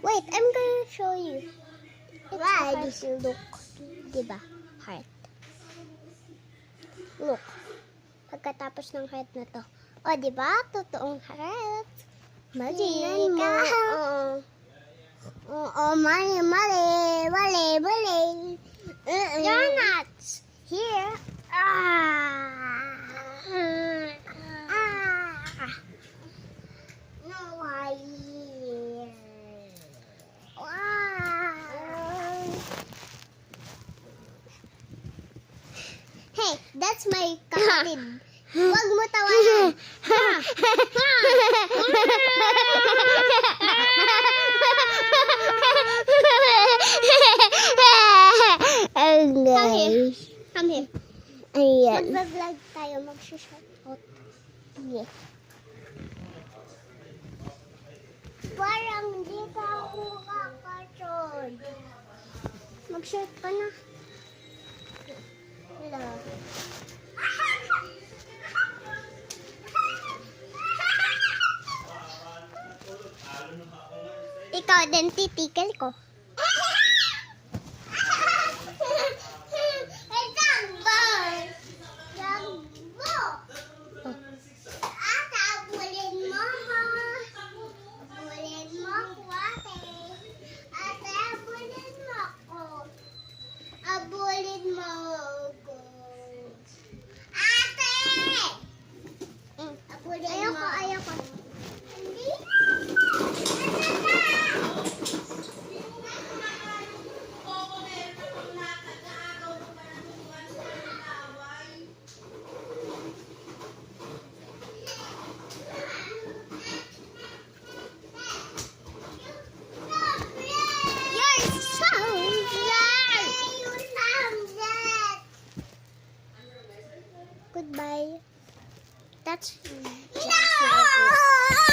Wait, I'm gonna show you. It's a heart. Look. Diba? Heart. Look. Pagkatapos ng heart na to. O, diba? Totoong heart. Magic. Oo, mali. You're not here. No, I here. Hey, that's my kapatid. Huwag mo tawanan. Come here. Ayan. Mag-vlog tayo. Mag-shout out. Yes. Parang di ka ako kakachod. Mag-shout ka na. Hello. Ikaw din titikil ko. Abulin mo ako. Ate! Abulin mo. Ayoko. Hindi Goodbye. That's just like this.